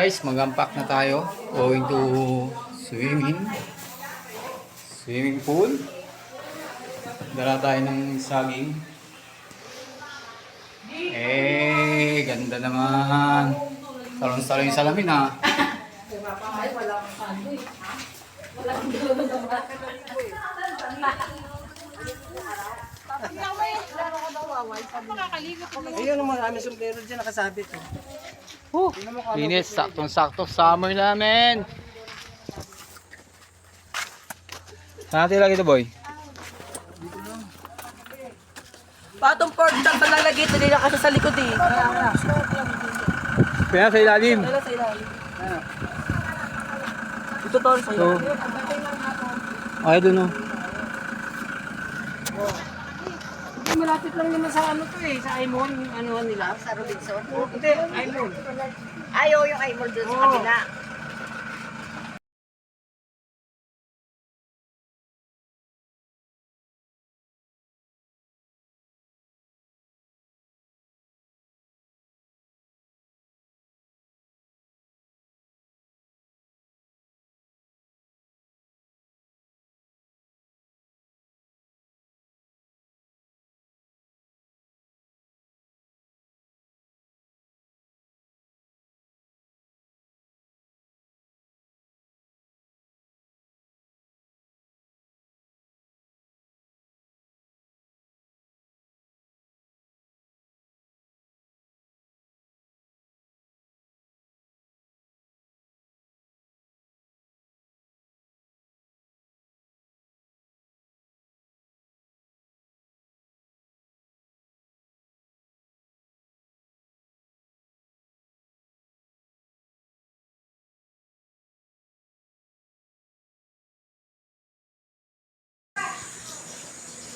guys, mag-unpack na tayo. Going to swimming pool. Dala tayo ng saging. Ganda naman. Salon-salon yung salamin ha. Ay, wala kang sando eh. Wala kang ayun ang maraming sombrero dyan nakasabit. Linis, saktong-sakto summer namin. Saan natin lagi ito, boy? patong pork chop na lalagay ito nila kasi sa likod eh. Kaya sa ilalim. Wala sa ilalim. Ito to sa ilalim. Ay, doon o. Malapit lang naman sa ano to eh, sa Aimon, yung ano nila. Sa Robinson? Hindi, Aimon. Ayaw yung Aimon doon sa kabila.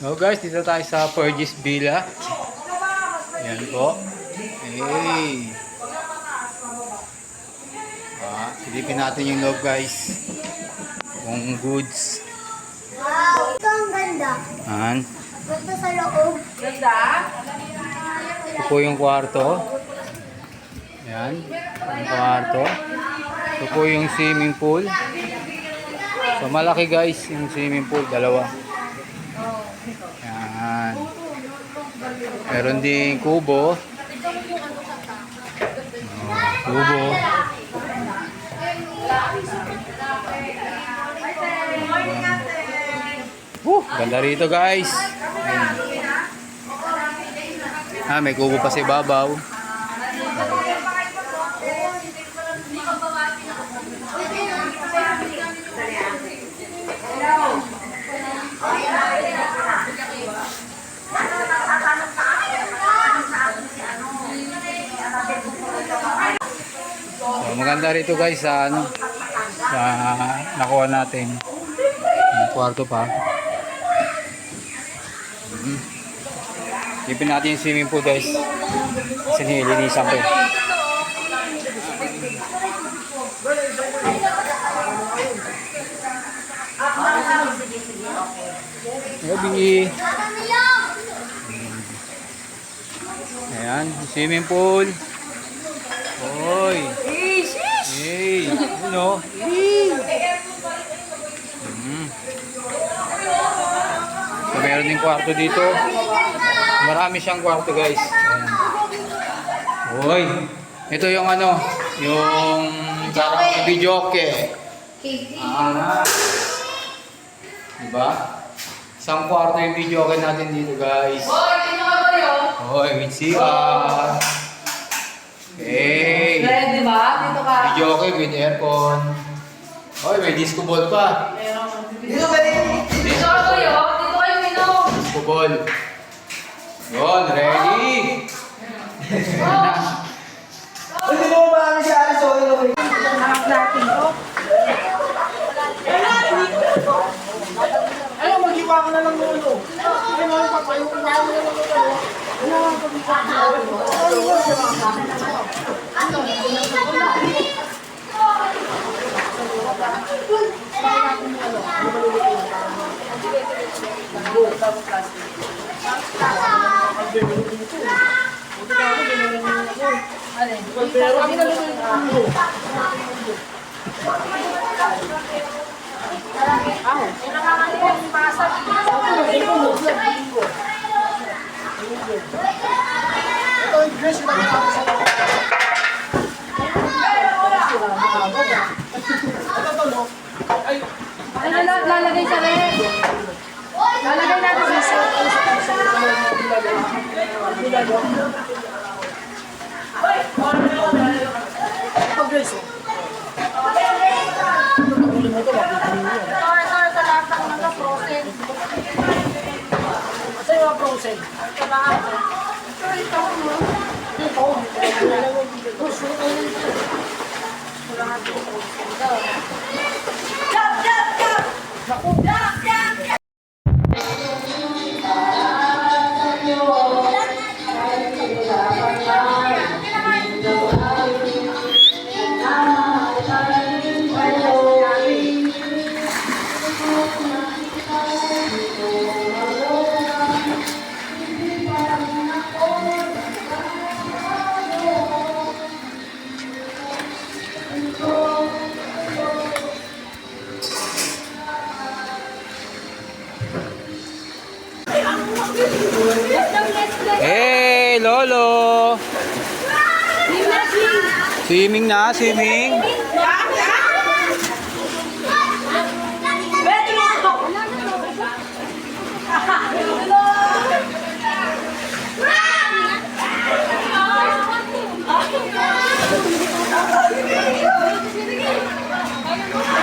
So guys, dito tayo sa Purgis Villa. Ayan po. Silipin natin yung loob guys. Kung goods. Wow, ito ang ganda. Ayan. Ganda sa loob. Ganda? Ito po yung kwarto. Ayan. Yung kwarto. Ito po yung swimming pool. So malaki guys yung swimming pool. Dalawa. Ayan. Meron din kubo. Kubo. Ganda rito guys. May kubo pa sa ibabaw. So, maganda rito guys sa ano sa nakuha natin. Ang kwarto pa. Ipin natin yung swimming pool guys. Kasi nilinisan ko. Gabi. Ayan, swimming pool. Oy. Hey, ano? So, meron din kwarto dito. Marami siyang kwarto guys. Ayan. Oy. Ito yung ano, yung videoke. Diba? Isang kwarto yung videoke natin dito guys. Oy, with CR. Hey. Ready ba? Dito ka. Videoke with aircon. Oy, may disco ball pa. Dito ka rin. Dito ka kayo. Dito kayo minom. Disco ball. Yun, ready. Hindi mo ba kami si Alice Oil? Harap natin to. Ano, mag-iwa ka na lang ulo. Ano, papayo ko na lang ulo. Lalagay sa rin. Lalagay natin sa Hey, Lolo! Swimming na, swimming.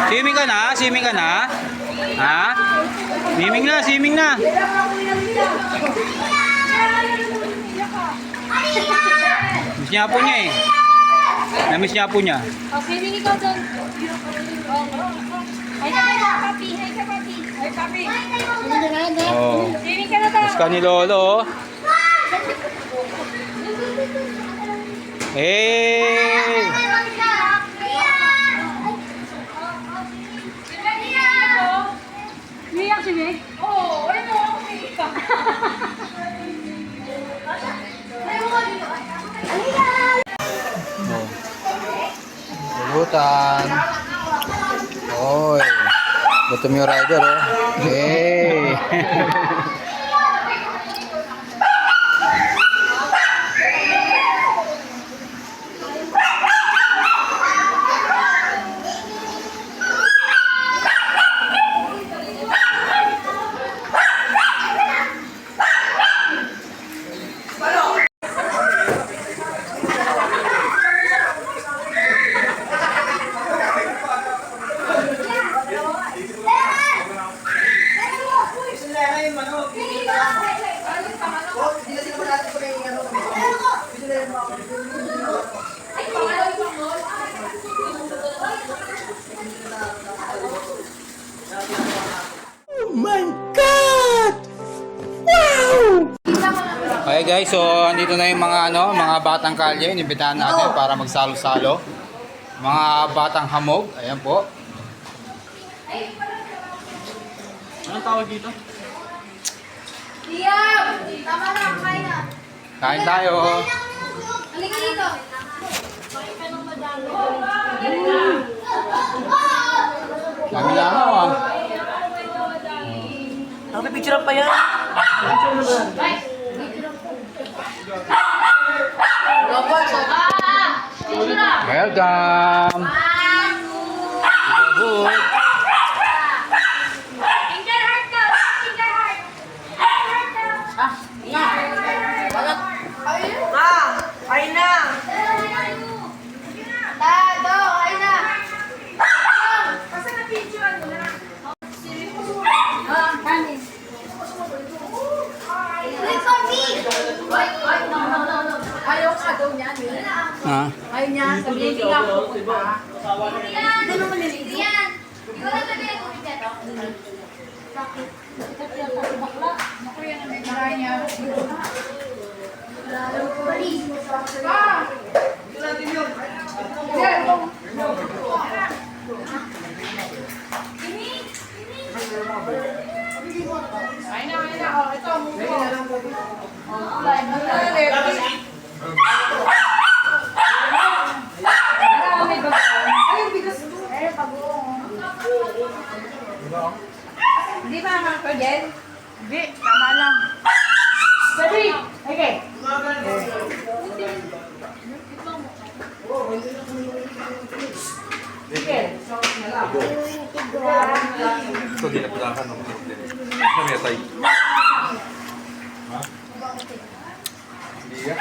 Swimming ka na? Swimming ka na? Ha? Swimming na, swimming na. Miss niya po niya eh. Na-miss niya po niya. Oh, swimming ikaw doon. Ay, papi. Ay, papi. Ay, papi. Oh. Swimming ka na daw. Miss ka ni Lolo. Oh. Hey! Umiyak si Meg? Oo, ano mo? Umiyak. Bulutan. Oy. Gutom yung rider, oh. Hey! Okay guys, so andito na yung mga batang kalye, inibitahan natin para magsalo-salo. Mga batang hamog, ayan po. Anong tawag dito? Liam! Tama na, kain na. Kain tayo. Halika dito. Kami lang ako ah. Nakapipicture pa yan. Welcome! Good. Finger heart ka. Finger heart. Kain na. Dado, kain na. Kasi na-picture mo na. Kanin. Wait for me! Wait, no. Ayaw ka daw niya. Ha? Ayaw niya, sabihin hindi ka pupunta. Hindi naman maliligo. Yan! Ikaw lang sabihin kung hindi ito. Bakit? Bakla. Naku yan ang may maranya. Pa! Ayun na. Oh, ito, move on. Saka ng sa metay. Ha? Hindi yan.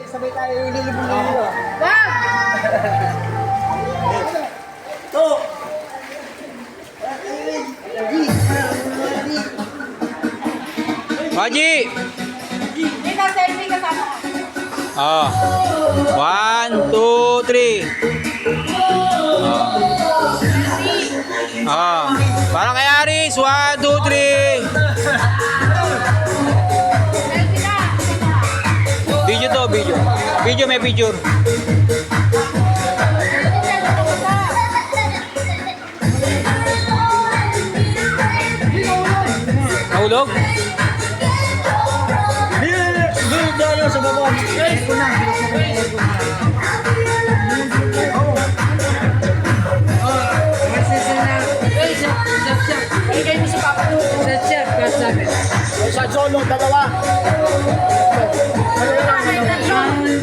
Sabay tayo ililibong-libong. Maji! Ika, selfie kasama ka. Oh. 1, 2, 3. Oh. Para kay Aris. 1, 2, 3. Selfie na. Video to, video. Video, may picture. Nahulog? Sa baba. Sa solo, dalawa.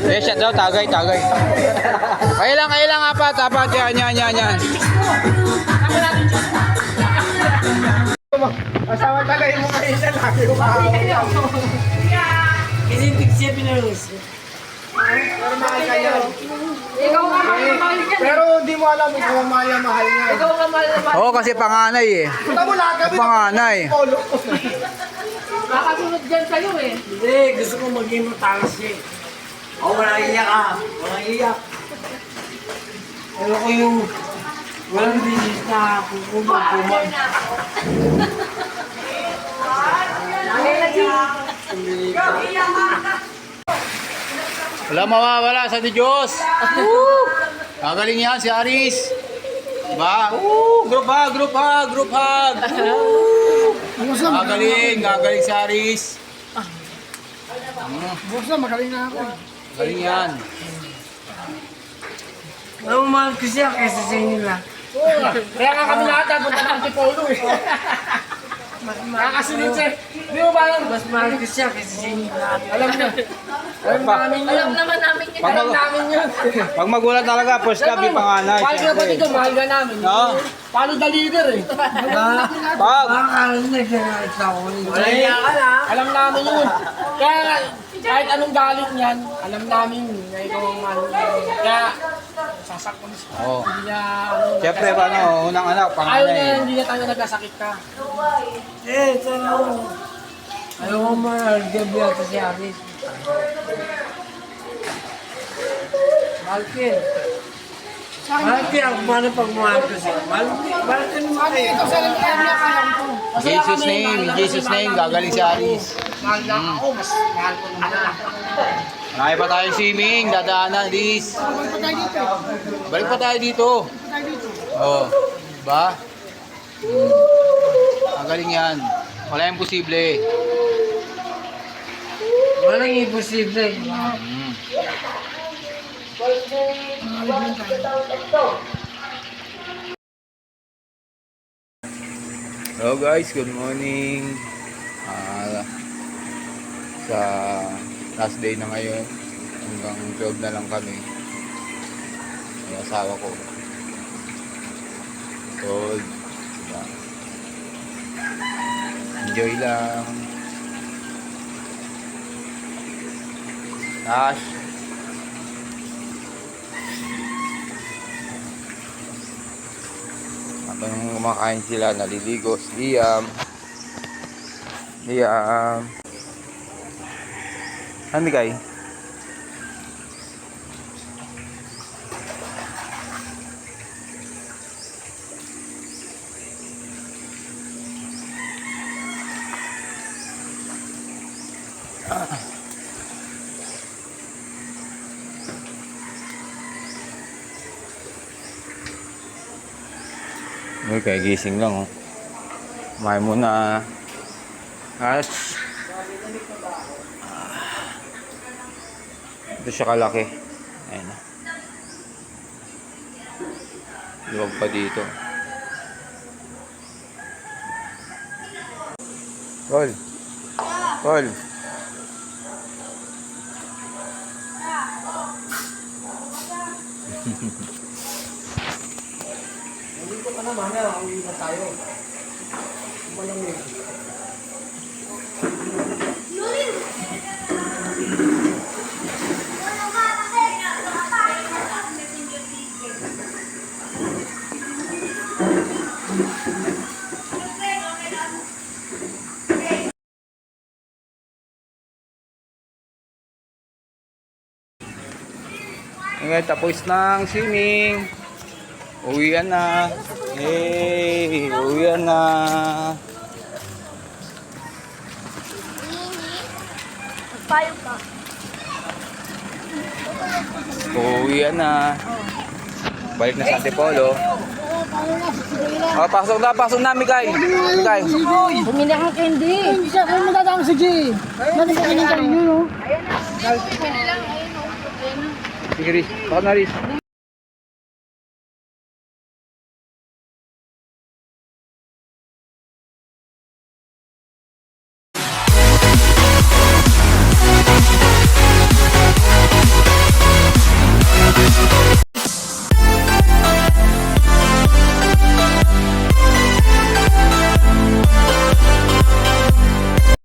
Eh, shot daw, tagay, tagay. Kaya lang, apat. Yan. Asawa tagay mo kayo sa laki ko. Kinitig siya pinarus. Pero mahal kayo. Ikaw nga mahal niya. Pero di mo alam ikaw ang mahal niya. Ikaw nga mahal na mahal. Oo, kasi panganay eh. Punta mo lahat kami. Panganay. Kakasunod dyan sa'yo eh. Hindi, gusto ko maging matalas siya. Walang iyak Walang iyak. Pero ko yung walang dinis na kumag. Wala mawawala sa Diyos. Gagaling yan si Aris. Diba? Group hug. Gagaling si Aris. Buksa, magaling na ako. Galing yan. Ang mahal ko siya kaysa sa inila. Kaya nga kami lahat punta ng Antipolo eh. Kakasunod siya. Di mo ba alam? Mas mahal ko siya kaysa sa inila. Alam na. Alam namin yun. Alam naman namin yun. Alam namin yun. Pag magulat talaga, first love yung panganay. Mahal ka pati doon, mahal ka namin. No? Paano the leader eh? Pag! Wala niya ka na. Alam namin yun. Kaya kahit anong galit niyan, alam namin na ikaw ang mahal namin. Kaya sasaktan siya. Oo. Hindi niya ano. Siyempre, paano? Unang anak, Ayaw panganay. niya, hindi niya tayo nagkasakit ka. Sana ako. Ayaw ko ma-gabi ako si Aris. Malkin. Malkin, ako paano pag mahal ko siya? Malkin mo kayo. In Jesus name, gagaling si Aris. Mahal na ako, mas mahal ko naman. Marami pa tayo swimming, dadaanan, Liz. Balik pa tayo dito. Oo. Diba? Gagaling yan. Wala yung posible. Walang imposible. Hello guys, good morning. Sa last day na ngayon, hanggang 12 na lang kami. Yung asawa ko. So, diba? Enjoy lang. Tash, Habang kumakain sila, naliligo si Liam. Liam. Ano bigay? Okay, gising lang oh. Kumain muna. As. Ito siya kalaki. Ayan na. Luwag pa dito. Tol. Tol. Dito ka naman, uwi na tayo. Walang yun. Okay, tapos ng swimming. Uwian na. Hey, uwian na. Payo ka. Uwian na. Balik na sa Antipolo. Oh, pasok na, Mikay. Mikay. Bumili akong candy. Hindi siya, kung matatama si G. Nandito ka ng candy, no? Sige, Riz. Baka na, Riz.